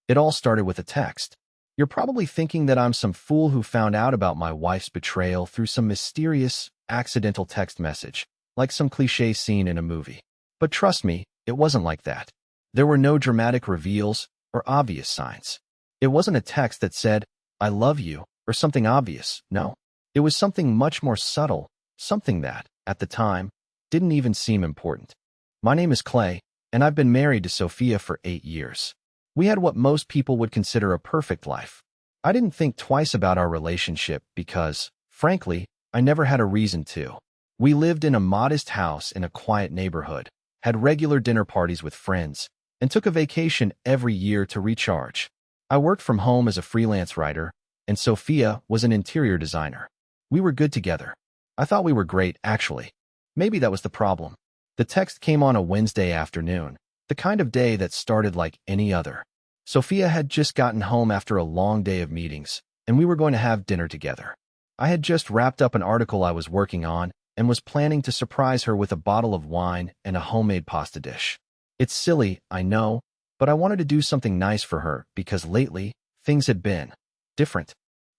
It all started with a text. You're probably thinking that I'm some fool who found out about my wife's betrayal through some mysterious, accidental text message, like some cliché scene in a movie. But trust me, it wasn't like that. There were no dramatic reveals or obvious signs. It wasn't a text that said, "I love you," or something obvious. No. It was something much more subtle, something that, at the time, didn't even seem important. My name is Clay, and I've been married to Sophia for 8 years. We had what most people would consider a perfect life. I didn't think twice about our relationship because, frankly, I never had a reason to. We lived in a modest house in a quiet neighborhood, had regular dinner parties with friends, and took a vacation every year to recharge. I worked from home as a freelance writer, and Sophia was an interior designer. We were good together. I thought we were great, actually. Maybe that was the problem. The text came on a Wednesday afternoon, the kind of day that started like any other. Sophia had just gotten home after a long day of meetings, and we were going to have dinner together. I had just wrapped up an article I was working on and was planning to surprise her with a bottle of wine and a homemade pasta dish. It's silly, I know, but I wanted to do something nice for her because lately, things had been different.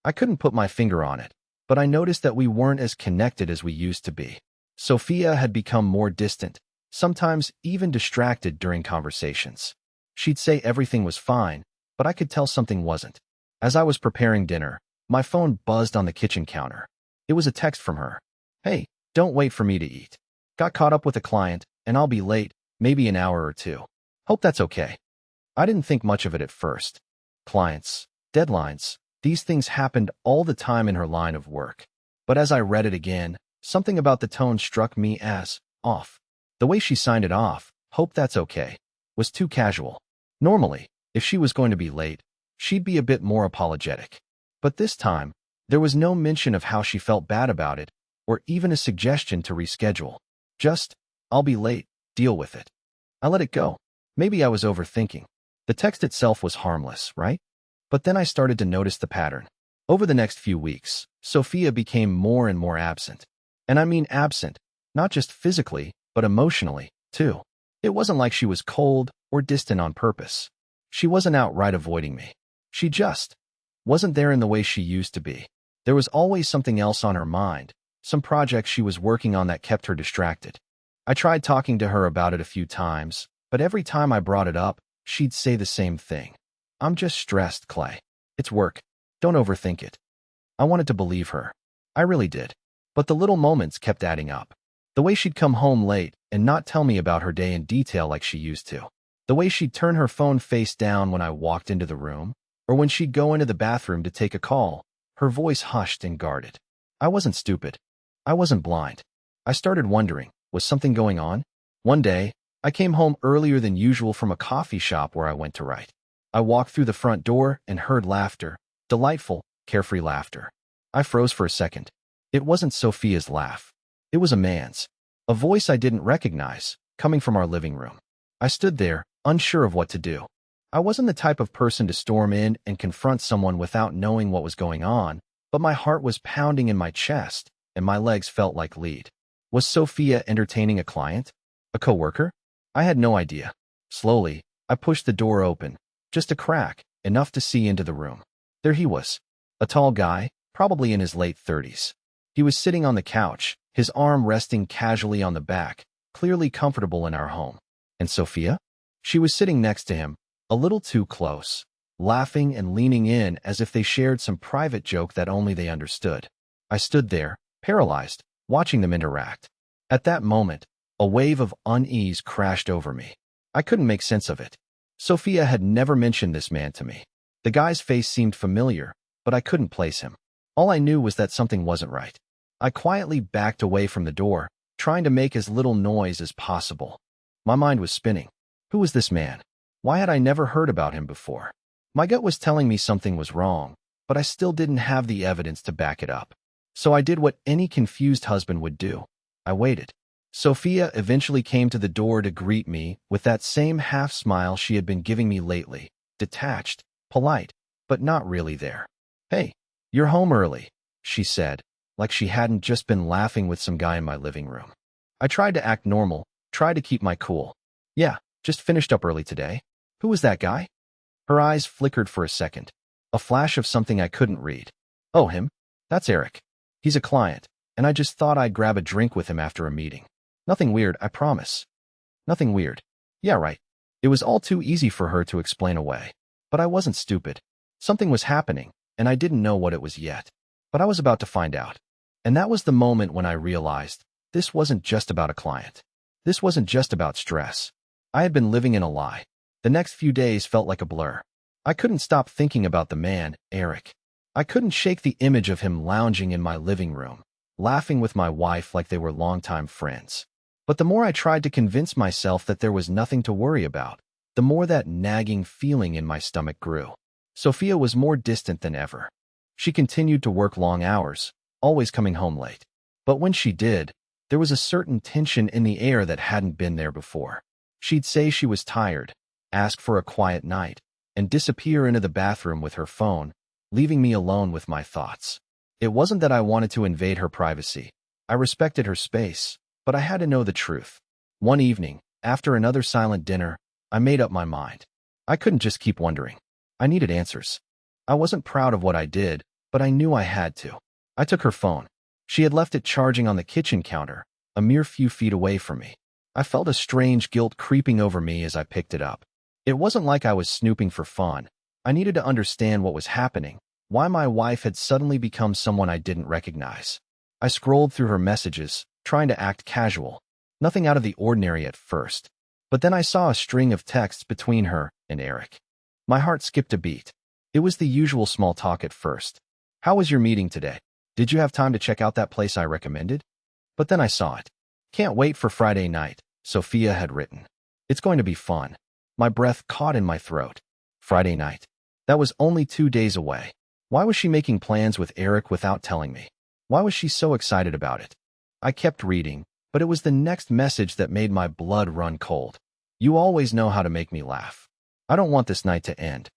I couldn't put my finger on it, but I noticed that we weren't as connected as we used to be. Sophia had become more distant, sometimes even distracted during conversations. She'd say everything was fine, but I could tell something wasn't. As I was preparing dinner, my phone buzzed on the kitchen counter. It was a text from her. "Hey, don't wait for me to eat. Got caught up with a client, and I'll be late, maybe an hour or two. Hope that's okay." I didn't think much of it at first. Clients, deadlines, these things happened all the time in her line of work. But as I read it again, something about the tone struck me as off. The way she signed it off, "Hope that's okay," was too casual. Normally, if she was going to be late, she'd be a bit more apologetic. But this time, there was no mention of how she felt bad about it, or even a suggestion to reschedule. Just, "I'll be late, deal with it." I let it go. Maybe I was overthinking. The text itself was harmless, right? But then I started to notice the pattern. Over the next few weeks, Sophia became more and more absent. And I mean absent, not just physically, but emotionally, too. It wasn't like she was cold or distant on purpose. She wasn't outright avoiding me. She just wasn't there in the way she used to be. There was always something else on her mind, some project she was working on that kept her distracted. I tried talking to her about it a few times, but every time I brought it up, she'd say the same thing. "I'm just stressed, Clay. It's work. Don't overthink it." I wanted to believe her. I really did. But the little moments kept adding up. The way she'd come home late and not tell me about her day in detail like she used to. The way she'd turn her phone face down when I walked into the room, or when she'd go into the bathroom to take a call, her voice hushed and guarded. I wasn't stupid. I wasn't blind. I started wondering, was something going on? One day, I came home earlier than usual from a coffee shop where I went to write. I walked through the front door and heard laughter, delightful, carefree laughter. I froze for a second. It wasn't Sophia's laugh. It was a man's. A voice I didn't recognize, coming from our living room. I stood there, unsure of what to do. I wasn't the type of person to storm in and confront someone without knowing what was going on, but my heart was pounding in my chest, and my legs felt like lead. Was Sophia entertaining a client? A coworker? I had no idea. Slowly, I pushed the door open, just a crack, enough to see into the room. There he was. A tall guy, probably in his late 30s. He was sitting on the couch, his arm resting casually on the back, clearly comfortable in our home. And Sophia? She was sitting next to him, a little too close, laughing and leaning in as if they shared some private joke that only they understood. I stood there, paralyzed, watching them interact. At that moment, a wave of unease crashed over me. I couldn't make sense of it. Sophia had never mentioned this man to me. The guy's face seemed familiar, but I couldn't place him. All I knew was that something wasn't right. I quietly backed away from the door, trying to make as little noise as possible. My mind was spinning. Who was this man? Why had I never heard about him before? My gut was telling me something was wrong, but I still didn't have the evidence to back it up. So I did what any confused husband would do. I waited. Sophia eventually came to the door to greet me with that same half-smile she had been giving me lately, detached, polite, but not really there. "Hey, you're home early," she said, like she hadn't just been laughing with some guy in my living room. I tried to act normal, tried to keep my cool. "Yeah, just finished up early today." "Who was that guy?" Her eyes flickered for a second. A flash of something I couldn't read. Oh, him? That's Eric. He's a client, and I just thought I'd grab a drink with him after a meeting. Nothing weird, I promise. Nothing weird. Yeah, right. It was all too easy for her to explain away. But I wasn't stupid. Something was happening, and I didn't know what it was yet. But I was about to find out. And that was the moment when I realized this wasn't just about a client. This wasn't just about stress. I had been living in a lie. The next few days felt like a blur. I couldn't stop thinking about the man, Eric. I couldn't shake the image of him lounging in my living room, laughing with my wife like they were longtime friends. But the more I tried to convince myself that there was nothing to worry about, the more that nagging feeling in my stomach grew. Sophia was more distant than ever. She continued to work long hours, always coming home late. But when she did, there was a certain tension in the air that hadn't been there before. She'd say she was tired, ask for a quiet night, and disappear into the bathroom with her phone, leaving me alone with my thoughts. It wasn't that I wanted to invade her privacy. I respected her space, but I had to know the truth. One evening, after another silent dinner, I made up my mind. I couldn't just keep wondering. I needed answers. I wasn't proud of what I did, but I knew I had to. I took her phone. She had left it charging on the kitchen counter, a mere few feet away from me. I felt a strange guilt creeping over me as I picked it up. It wasn't like I was snooping for fun. I needed to understand what was happening, why my wife had suddenly become someone I didn't recognize. I scrolled through her messages, trying to act casual. Nothing out of the ordinary at first. But then I saw a string of texts between her and Eric. My heart skipped a beat. It was the usual small talk at first. How was your meeting today? Did you have time to check out that place I recommended? But then I saw it. Can't wait for Friday night, Sophia had written. It's going to be fun. My breath caught in my throat. Friday night. That was only 2 days away. Why was she making plans with Eric without telling me? Why was she so excited about it? I kept reading, but it was the next message that made my blood run cold. You always know how to make me laugh. I don't want this night to end.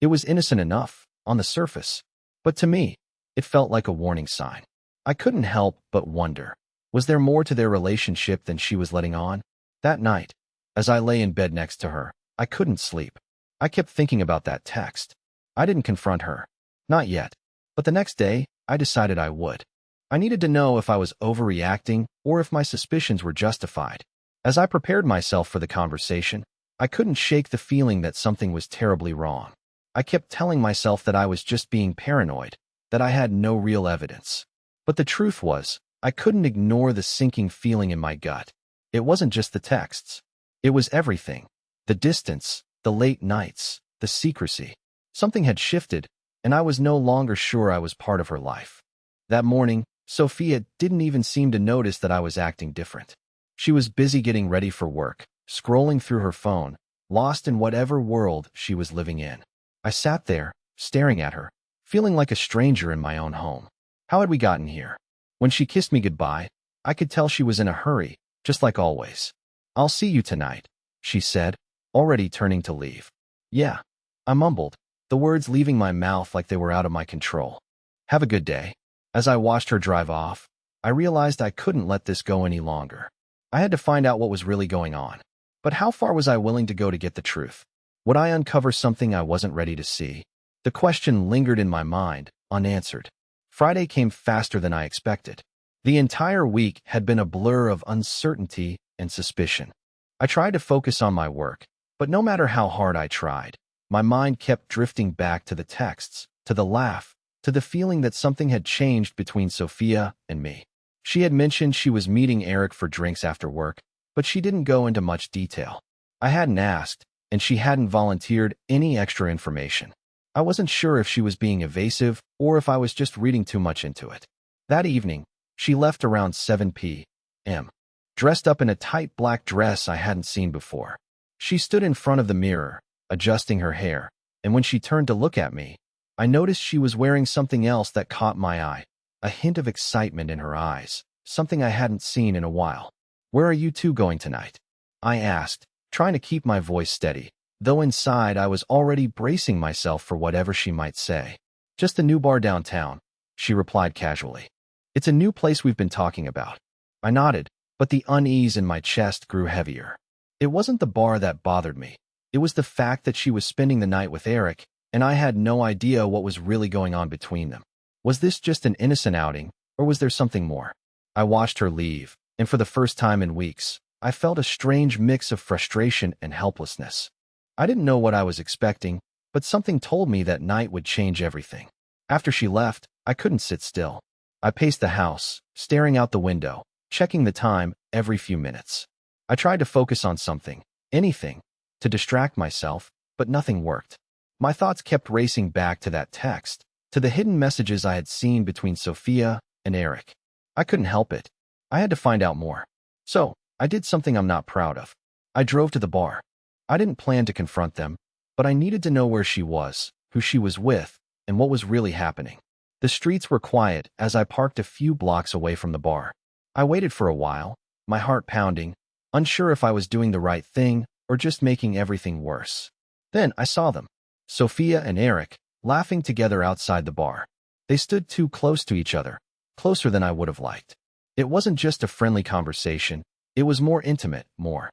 It was innocent enough, on the surface. But to me, it felt like a warning sign. I couldn't help but wonder, was there more to their relationship than she was letting on? That night, as I lay in bed next to her, I couldn't sleep. I kept thinking about that text. I didn't confront her. Not yet. But the next day, I decided I would. I needed to know if I was overreacting or if my suspicions were justified. As I prepared myself for the conversation, I couldn't shake the feeling that something was terribly wrong. I kept telling myself that I was just being paranoid, that I had no real evidence. But the truth was, I couldn't ignore the sinking feeling in my gut. It wasn't just the texts. It was everything. The distance, the late nights, the secrecy. Something had shifted, and I was no longer sure I was part of her life. That morning, Sophia didn't even seem to notice that I was acting different. She was busy getting ready for work, scrolling through her phone, lost in whatever world she was living in. I sat there, staring at her, feeling like a stranger in my own home. How had we gotten here? When she kissed me goodbye, I could tell she was in a hurry, just like always. I'll see you tonight, she said, already turning to leave. Yeah, I mumbled, the words leaving my mouth like they were out of my control. Have a good day. As I watched her drive off, I realized I couldn't let this go any longer. I had to find out what was really going on. But how far was I willing to go to get the truth? Would I uncover something I wasn't ready to see? The question lingered in my mind, unanswered. Friday came faster than I expected. The entire week had been a blur of uncertainty and suspicion. I tried to focus on my work, but no matter how hard I tried, my mind kept drifting back to the texts, to the laugh, to the feeling that something had changed between Sophia and me. She had mentioned she was meeting Eric for drinks after work, but she didn't go into much detail. I hadn't asked, and she hadn't volunteered any extra information. I wasn't sure if she was being evasive or if I was just reading too much into it. That evening, she left around 7 p.m., dressed up in a tight black dress I hadn't seen before. She stood in front of the mirror, adjusting her hair, and when she turned to look at me, I noticed she was wearing something else that caught my eye, a hint of excitement in her eyes, something I hadn't seen in a while. Where are you two going tonight? I asked, trying to keep my voice steady, though inside I was already bracing myself for whatever she might say. Just a new bar downtown, she replied casually. It's a new place we've been talking about. I nodded, but the unease in my chest grew heavier. It wasn't the bar that bothered me. It was the fact that she was spending the night with Eric, and I had no idea what was really going on between them. Was this just an innocent outing, or was there something more? I watched her leave, and for the first time in weeks, I felt a strange mix of frustration and helplessness. I didn't know what I was expecting, but something told me that night would change everything. After she left, I couldn't sit still. I paced the house, staring out the window, checking the time every few minutes. I tried to focus on something, anything, to distract myself, but nothing worked. My thoughts kept racing back to that text, to the hidden messages I had seen between Sophia and Eric. I couldn't help it. I had to find out more. So, I did something I'm not proud of. I drove to the bar. I didn't plan to confront them, but I needed to know where she was, who she was with, and what was really happening. The streets were quiet as I parked a few blocks away from the bar. I waited for a while, my heart pounding, unsure if I was doing the right thing or just making everything worse. Then I saw them, Sophia and Eric, laughing together outside the bar. They stood too close to each other, closer than I would have liked. It wasn't just a friendly conversation, it was more intimate, more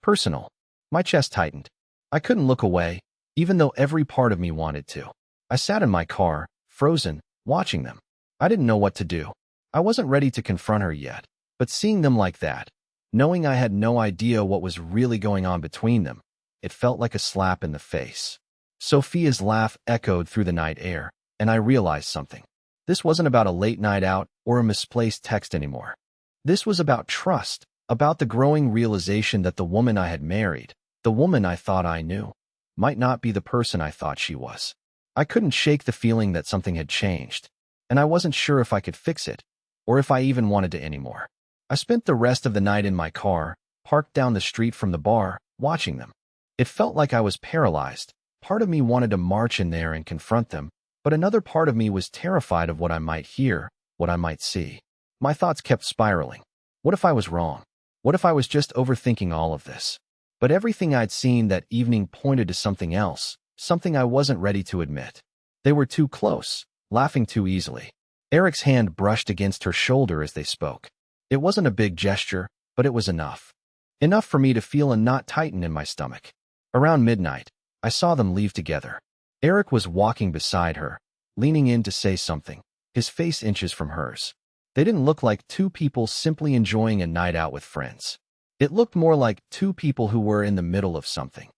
personal. My chest tightened. I couldn't look away, even though every part of me wanted to. I sat in my car, frozen, watching them. I didn't know what to do. I wasn't ready to confront her yet, but seeing them like that, knowing I had no idea what was really going on between them, it felt like a slap in the face. Sophia's laugh echoed through the night air, and I realized something. This wasn't about a late night out or a misplaced text anymore. This was about trust, about the growing realization that the woman I had married, the woman I thought I knew, might not be the person I thought she was. I couldn't shake the feeling that something had changed, and I wasn't sure if I could fix it, or if I even wanted to anymore. I spent the rest of the night in my car, parked down the street from the bar, watching them. It felt like I was paralyzed. Part of me wanted to march in there and confront them, but another part of me was terrified of what I might hear, what I might see. My thoughts kept spiraling. What if I was wrong? What if I was just overthinking all of this? But everything I'd seen that evening pointed to something else, something I wasn't ready to admit. They were too close, laughing too easily. Eric's hand brushed against her shoulder as they spoke. It wasn't a big gesture, but it was enough. Enough for me to feel a knot tighten in my stomach. Around midnight, I saw them leave together. Eric was walking beside her, leaning in to say something, his face inches from hers. They didn't look like two people simply enjoying a night out with friends. It looked more like two people who were in the middle of something.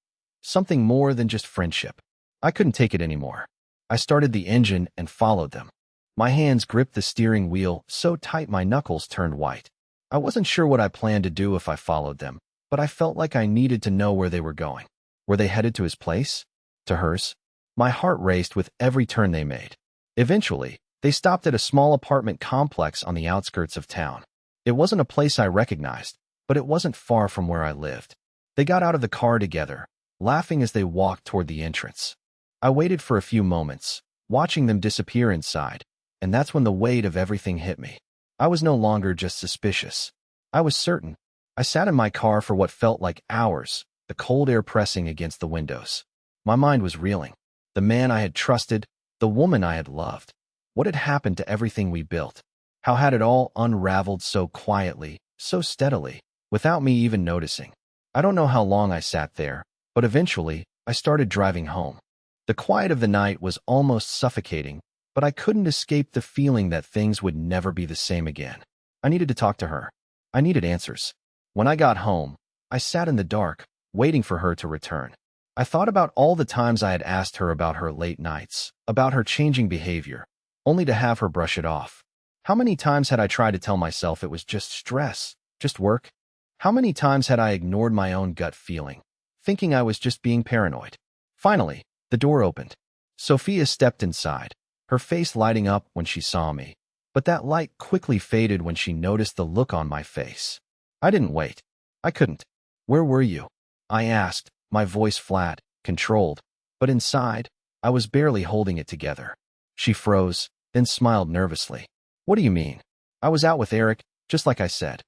Something more than just friendship. I couldn't take it anymore. I started the engine and followed them. My hands gripped the steering wheel so tight my knuckles turned white. I wasn't sure what I planned to do if I followed them, but I felt like I needed to know where they were going. Were they headed to his place? To hers? My heart raced with every turn they made. Eventually, they stopped at a small apartment complex on the outskirts of town. It wasn't a place I recognized, but it wasn't far from where I lived. They got out of the car together, laughing as they walked toward the entrance. I waited for a few moments, watching them disappear inside, and that's when the weight of everything hit me. I was no longer just suspicious. I was certain. I sat in my car for what felt like hours, the cold air pressing against the windows. My mind was reeling. The man I had trusted, the woman I had loved. What had happened to everything we built? How had it all unraveled so quietly, so steadily, without me even noticing? I don't know how long I sat there, but eventually, I started driving home. The quiet of the night was almost suffocating, but I couldn't escape the feeling that things would never be the same again. I needed to talk to her. I needed answers. When I got home, I sat in the dark, waiting for her to return. I thought about all the times I had asked her about her late nights, about her changing behavior, only to have her brush it off. How many times had I tried to tell myself it was just stress, just work? How many times had I ignored my own gut feeling, thinking I was just being paranoid? Finally, the door opened. Sophia stepped inside, her face lighting up when she saw me, but that light quickly faded when she noticed the look on my face. I didn't wait. I couldn't. Where were you? I asked, my voice flat, controlled, but inside, I was barely holding it together. She froze, then smiled nervously. What do you mean? I was out with Eric, just like I said.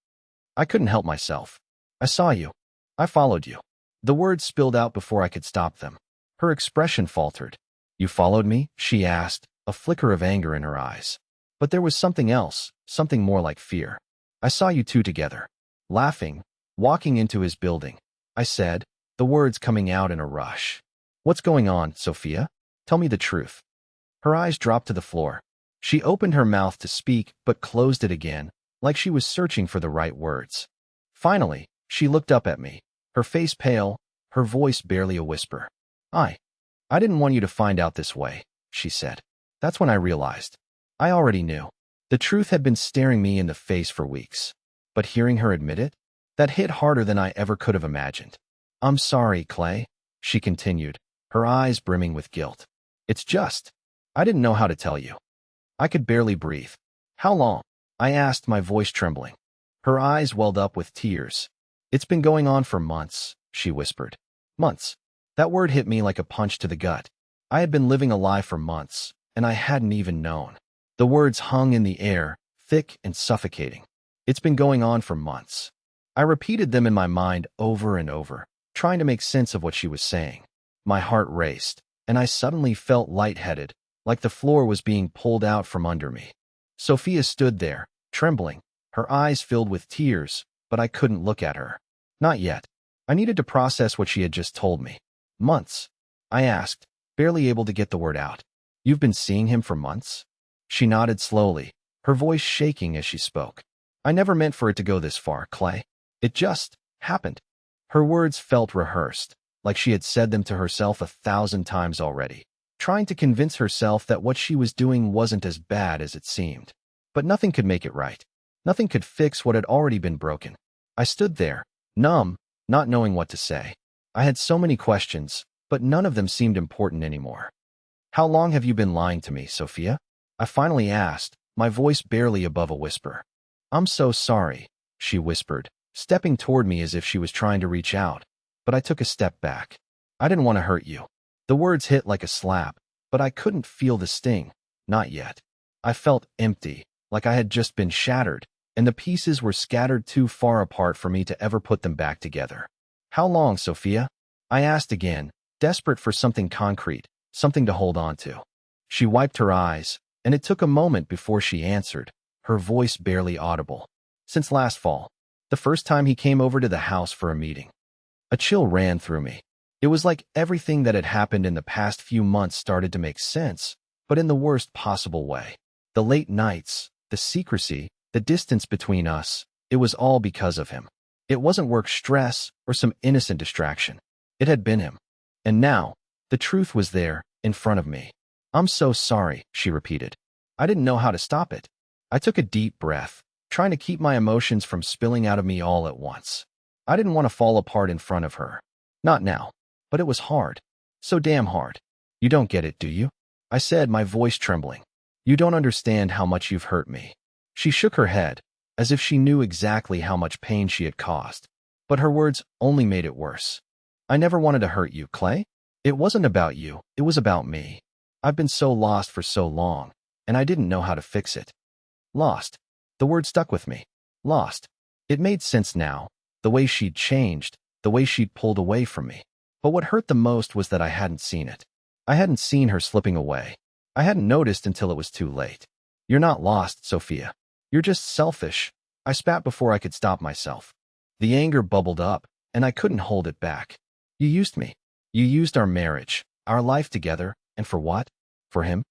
I couldn't help myself. I saw you. I followed you. The words spilled out before I could stop them. Her expression faltered. You followed me? She asked, a flicker of anger in her eyes. But there was something else, something more like fear. I saw you two together, laughing, walking into his building. I said, the words coming out in a rush. What's going on, Sophia? Tell me the truth. Her eyes dropped to the floor. She opened her mouth to speak, but closed it again, like she was searching for the right words. Finally, she looked up at me, her face pale, her voice barely a whisper. I didn't want you to find out this way, she said. That's when I realized. I already knew. The truth had been staring me in the face for weeks. But hearing her admit it, that hit harder than I ever could have imagined. I'm sorry, Clay, she continued, her eyes brimming with guilt. It's just, I didn't know how to tell you. I could barely breathe. How long? I asked, my voice trembling. Her eyes welled up with tears. It's been going on for months, she whispered. Months. That word hit me like a punch to the gut. I had been living a lie for months, and I hadn't even known. The words hung in the air, thick and suffocating. It's been going on for months. I repeated them in my mind over and over, trying to make sense of what she was saying. My heart raced, and I suddenly felt lightheaded, like the floor was being pulled out from under me. Sophia stood there, trembling, her eyes filled with tears, but I couldn't look at her. Not yet. I needed to process what she had just told me. Months? I asked, barely able to get the word out. You've been seeing him for months? She nodded slowly, her voice shaking as she spoke. I never meant for it to go this far, Clay. It just happened. Her words felt rehearsed, like she had said them to herself 1,000 times already, trying to convince herself that what she was doing wasn't as bad as it seemed. But nothing could make it right. Nothing could fix what had already been broken. I stood there, numb, not knowing what to say. I had so many questions, but none of them seemed important anymore. How long have you been lying to me, Sophia? I finally asked, my voice barely above a whisper. I'm so sorry, she whispered, stepping toward me as if she was trying to reach out, but I took a step back. I didn't want to hurt you. The words hit like a slap, but I couldn't feel the sting, not yet. I felt empty, like I had just been shattered, and the pieces were scattered too far apart for me to ever put them back together. How long, Sophia? I asked again, desperate for something concrete, something to hold on to. She wiped her eyes, and it took a moment before she answered, her voice barely audible. Since last fall, the first time he came over to the house for a meeting. A chill ran through me. It was like everything that had happened in the past few months started to make sense, but in the worst possible way. The late nights, the secrecy, the distance between us, it was all because of him. It wasn't work stress or some innocent distraction. It had been him. And now, the truth was there, in front of me. I'm so sorry, she repeated. I didn't know how to stop it. I took a deep breath, trying to keep my emotions from spilling out of me all at once. I didn't want to fall apart in front of her. Not now. But it was hard. So damn hard. You don't get it, do you? I said, my voice trembling. You don't understand how much you've hurt me. She shook her head, as if she knew exactly how much pain she had caused. But her words only made it worse. I never wanted to hurt you, Clay. It wasn't about you, it was about me. I've been so lost for so long, and I didn't know how to fix it. Lost. The word stuck with me. Lost. It made sense now, the way she'd changed, the way she'd pulled away from me. But what hurt the most was that I hadn't seen it. I hadn't seen her slipping away. I hadn't noticed until it was too late. You're not lost, Sophia. You're just selfish. I spat before I could stop myself. The anger bubbled up, and I couldn't hold it back. You used me. You used our marriage, our life together, and for what? For him?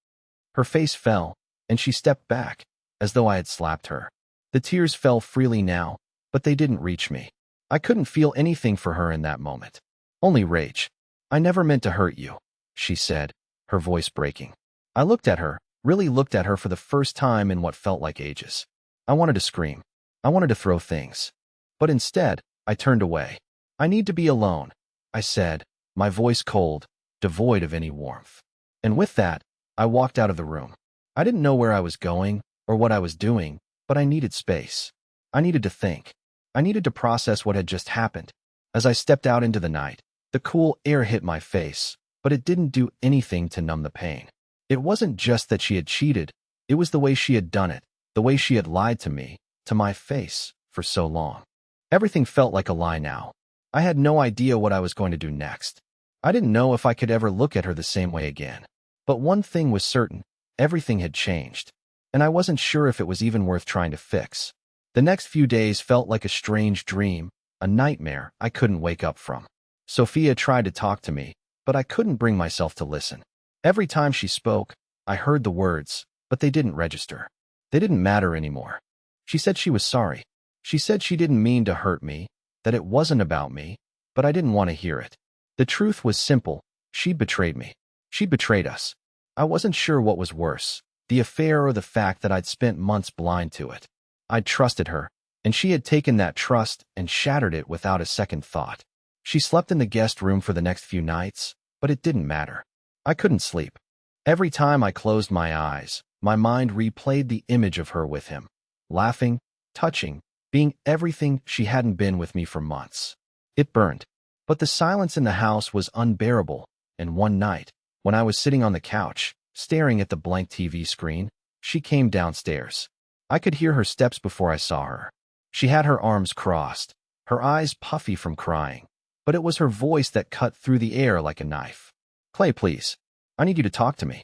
Her face fell, and she stepped back, as though I had slapped her. The tears fell freely now, but they didn't reach me. I couldn't feel anything for her in that moment. Only rage. I never meant to hurt you, she said, her voice breaking. I looked at her, really looked at her for the first time in what felt like ages. I wanted to scream. I wanted to throw things. But instead, I turned away. I need to be alone, I said, my voice cold, devoid of any warmth. And with that, I walked out of the room. I didn't know where I was going or what I was doing, but I needed space. I needed to think. I needed to process what had just happened. As I stepped out into the night, the cool air hit my face, but it didn't do anything to numb the pain. It wasn't just that she had cheated, it was the way she had done it, the way she had lied to me, to my face, for so long. Everything felt like a lie now. I had no idea what I was going to do next. I didn't know if I could ever look at her the same way again. But one thing was certain, everything had changed. And I wasn't sure if it was even worth trying to fix. The next few days felt like a strange dream, a nightmare I couldn't wake up from. Sophia tried to talk to me, but I couldn't bring myself to listen. Every time she spoke, I heard the words, but they didn't register. They didn't matter anymore. She said she was sorry. She said she didn't mean to hurt me, that it wasn't about me, but I didn't want to hear it. The truth was simple. She'd betrayed me. She'd betrayed us. I wasn't sure what was worse, the affair or the fact that I'd spent months blind to it. I'd trusted her, and she had taken that trust and shattered it without a second thought. She slept in the guest room for the next few nights, but it didn't matter. I couldn't sleep. Every time I closed my eyes, my mind replayed the image of her with him, laughing, touching, being everything she hadn't been with me for months. It burned. But the silence in the house was unbearable, and one night, when I was sitting on the couch, staring at the blank TV screen, she came downstairs. I could hear her steps before I saw her. She had her arms crossed, her eyes puffy from crying, but it was her voice that cut through the air like a knife. "Clay, please. I need you to talk to me."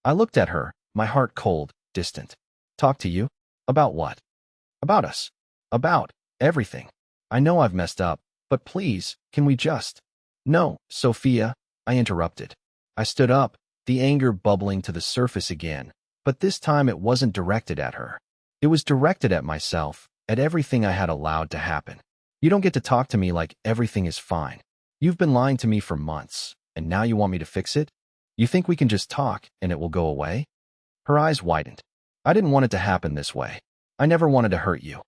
I looked at her, my heart cold, distant. "Talk to you? About what?" "About us. About everything. I know I've messed up, but please, can we just—" "No, Sophia," I interrupted. I stood up, the anger bubbling to the surface again, but this time it wasn't directed at her. It was directed at myself, at everything I had allowed to happen. "You don't get to talk to me like everything is fine. You've been lying to me for months, and now you want me to fix it? You think we can just talk and it will go away?" Her eyes widened. "I didn't want it to happen this way. I never wanted to hurt you.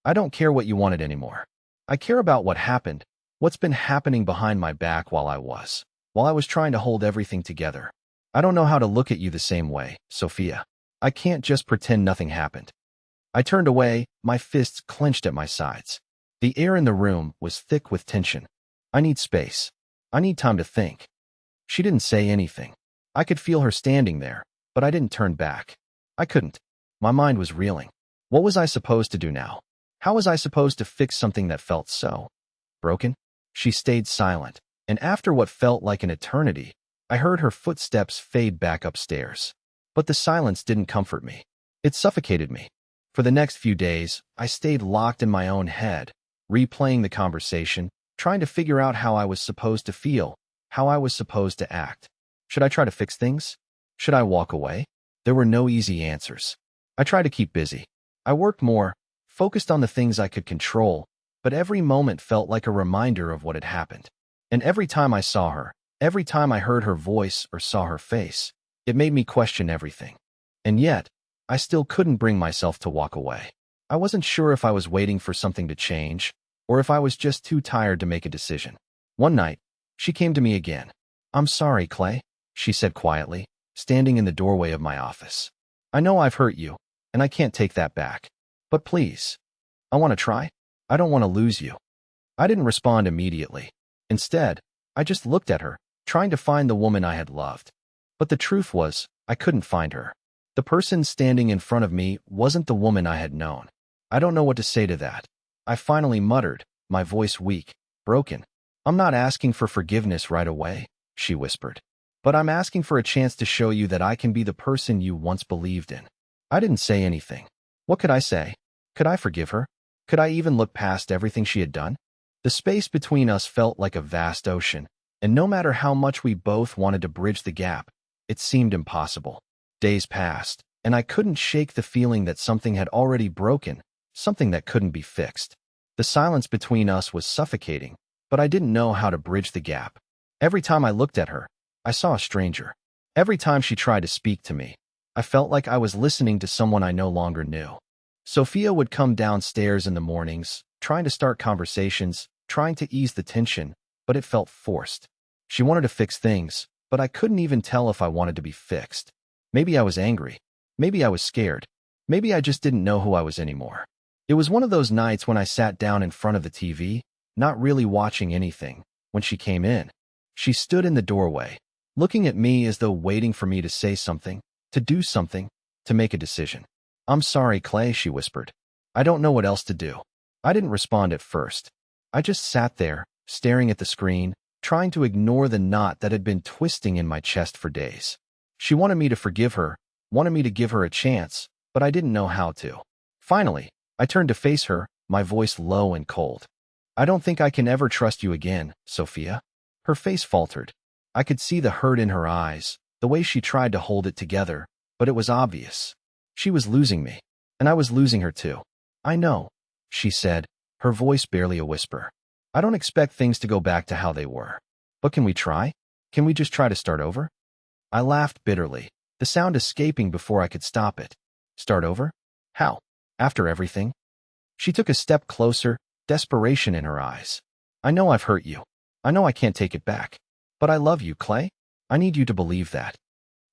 I don't care what you wanted anymore. I care about what happened, what's been happening behind my back while I was trying to hold everything together. I don't know how to look at you the same way, Sophia. I can't just pretend nothing happened." I turned away, my fists clenched at my sides. The air in the room was thick with tension. "I need space. I need time to think." She didn't say anything. I could feel her standing there, but I didn't turn back. I couldn't. My mind was reeling. What was I supposed to do now? How was I supposed to fix something that felt so broken? She stayed silent, and after what felt like an eternity, I heard her footsteps fade back upstairs. But the silence didn't comfort me. It suffocated me. For the next few days, I stayed locked in my own head, replaying the conversation, trying to figure out how I was supposed to feel, how I was supposed to act. Should I try to fix things? Should I walk away? There were no easy answers. I tried to keep busy. I worked more, focused on the things I could control, but every moment felt like a reminder of what had happened. And every time I saw her, every time I heard her voice or saw her face, it made me question everything. And yet, I still couldn't bring myself to walk away. I wasn't sure if I was waiting for something to change, or if I was just too tired to make a decision. One night, she came to me again. "I'm sorry, Clay," she said quietly, standing in the doorway of my office. "I know I've hurt you, and I can't take that back. But please, I want to try. I don't want to lose you." I didn't respond immediately. Instead, I just looked at her, trying to find the woman I had loved. But the truth was, I couldn't find her. The person standing in front of me wasn't the woman I had known. I don't know what to say to that. I finally muttered, my voice weak, broken. "I'm not asking for forgiveness right away," she whispered. "But I'm asking for a chance to show you that I can be the person you once believed in." I didn't say anything. What could I say? Could I forgive her? Could I even look past everything she had done? The space between us felt like a vast ocean, and no matter how much we both wanted to bridge the gap, it seemed impossible. Days passed, and I couldn't shake the feeling that something had already broken, something that couldn't be fixed. The silence between us was suffocating, but I didn't know how to bridge the gap. Every time I looked at her, I saw a stranger. Every time she tried to speak to me, I felt like I was listening to someone I no longer knew. Sophia would come downstairs in the mornings, trying to start conversations, trying to ease the tension, but it felt forced. She wanted to fix things, but I couldn't even tell if I wanted to be fixed. Maybe I was angry. Maybe I was scared. Maybe I just didn't know who I was anymore. It was one of those nights when I sat down in front of the TV, not really watching anything, when she came in. She stood in the doorway, looking at me as though waiting for me to say something, to do something, to make a decision. "I'm sorry, Clay," she whispered. "I don't know what else to do." I didn't respond at first. I just sat there, staring at the screen, trying to ignore the knot that had been twisting in my chest for days. She wanted me to forgive her, wanted me to give her a chance, but I didn't know how to. Finally, I turned to face her, my voice low and cold. I don't think I can ever trust you again, Sophia. Her face faltered. I could see the hurt in her eyes, the way she tried to hold it together, but it was obvious. She was losing me, and I was losing her too. I know, she said, her voice barely a whisper. I don't expect things to go back to how they were. But can we try? Can we just try to start over? I laughed bitterly, the sound escaping before I could stop it. Start over? How? After everything? She took a step closer, desperation in her eyes. I know I've hurt you. I know I can't take it back. But I love you, Clay. I need you to believe that.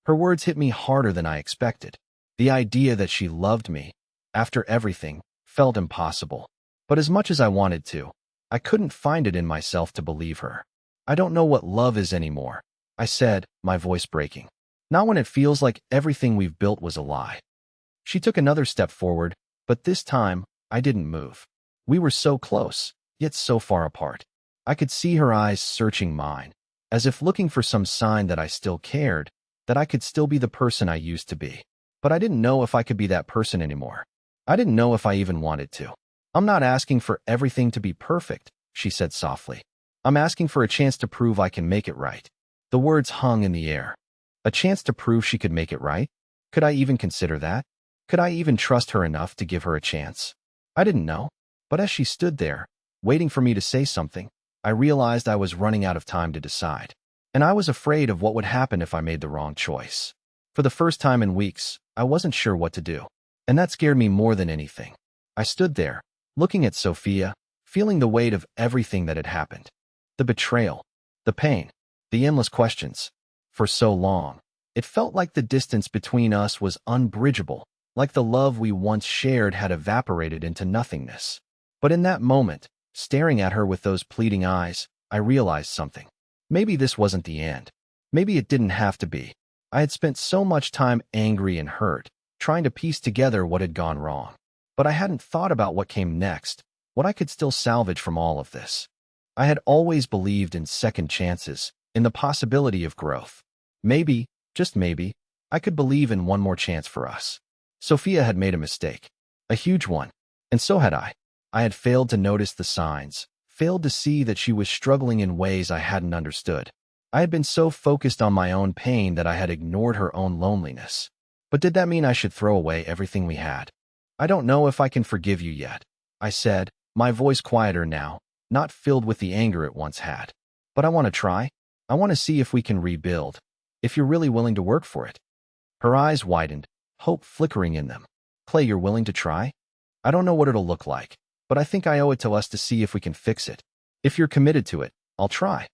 Her words hit me harder than I expected. The idea that she loved me, after everything, felt impossible. But as much as I wanted to, I couldn't find it in myself to believe her. I don't know what love is anymore, I said, my voice breaking. Not when it feels like everything we've built was a lie. She took another step forward, but this time, I didn't move. We were so close, yet so far apart. I could see her eyes searching mine, as if looking for some sign that I still cared, that I could still be the person I used to be. But I didn't know if I could be that person anymore. I didn't know if I even wanted to. I'm not asking for everything to be perfect, she said softly. I'm asking for a chance to prove I can make it right. The words hung in the air. A chance to prove she could make it right? Could I even consider that? Could I even trust her enough to give her a chance? I didn't know. But as she stood there, waiting for me to say something, I realized I was running out of time to decide. And I was afraid of what would happen if I made the wrong choice. For the first time in weeks, I wasn't sure what to do. And that scared me more than anything. I stood there, looking at Sophia, feeling the weight of everything that had happened. The betrayal, the pain, the endless questions. For so long, it felt like the distance between us was unbridgeable, like the love we once shared had evaporated into nothingness. But in that moment, staring at her with those pleading eyes, I realized something. Maybe this wasn't the end. Maybe it didn't have to be. I had spent so much time angry and hurt, trying to piece together what had gone wrong. But I hadn't thought about what came next, what I could still salvage from all of this. I had always believed in second chances, in the possibility of growth. Maybe, just maybe, I could believe in one more chance for us. Sophia had made a mistake, a huge one, and so had I. I had failed to notice the signs, failed to see that she was struggling in ways I hadn't understood. I had been so focused on my own pain that I had ignored her own loneliness. But did that mean I should throw away everything we had? I don't know if I can forgive you yet, I said, my voice quieter now, not filled with the anger it once had. But I want to try. I want to see if we can rebuild, if you're really willing to work for it. Her eyes widened, hope flickering in them. Clay, you're willing to try? I don't know what it'll look like, but I think I owe it to us to see if we can fix it. If you're committed to it, I'll try.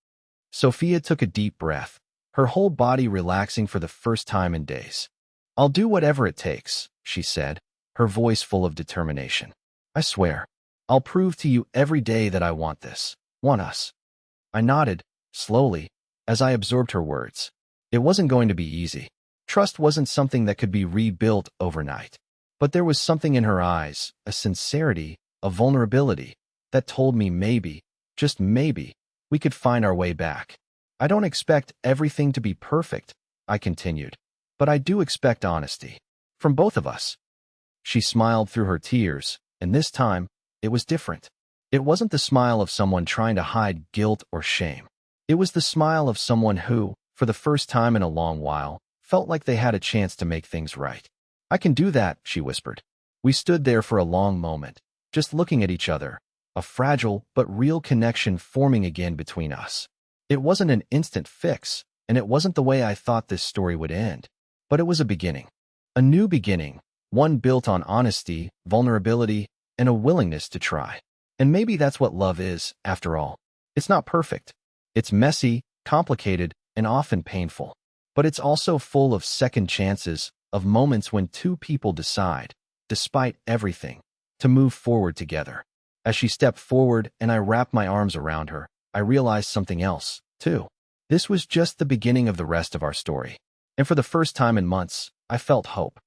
Sophia took a deep breath, her whole body relaxing for the first time in days. I'll do whatever it takes, she said, her voice full of determination. I swear, I'll prove to you every day that I want this, want us. I nodded, slowly, as I absorbed her words. It wasn't going to be easy. Trust wasn't something that could be rebuilt overnight. But there was something in her eyes, a sincerity, a vulnerability, that told me maybe, just maybe, we could find our way back. I don't expect everything to be perfect, I continued, but I do expect honesty. From both of us. She smiled through her tears, and this time, it was different. It wasn't the smile of someone trying to hide guilt or shame. It was the smile of someone who, for the first time in a long while, felt like they had a chance to make things right. I can do that, she whispered. We stood there for a long moment, just looking at each other, a fragile but real connection forming again between us. It wasn't an instant fix, and it wasn't the way I thought this story would end. But it was a beginning. A new beginning, one built on honesty, vulnerability, and a willingness to try. And maybe that's what love is, after all. It's not perfect. It's messy, complicated, and often painful. But it's also full of second chances, of moments when two people decide, despite everything, to move forward together. As she stepped forward and I wrapped my arms around her, I realized something else, too. This was just the beginning of the rest of our story. And for the first time in months, I felt hope.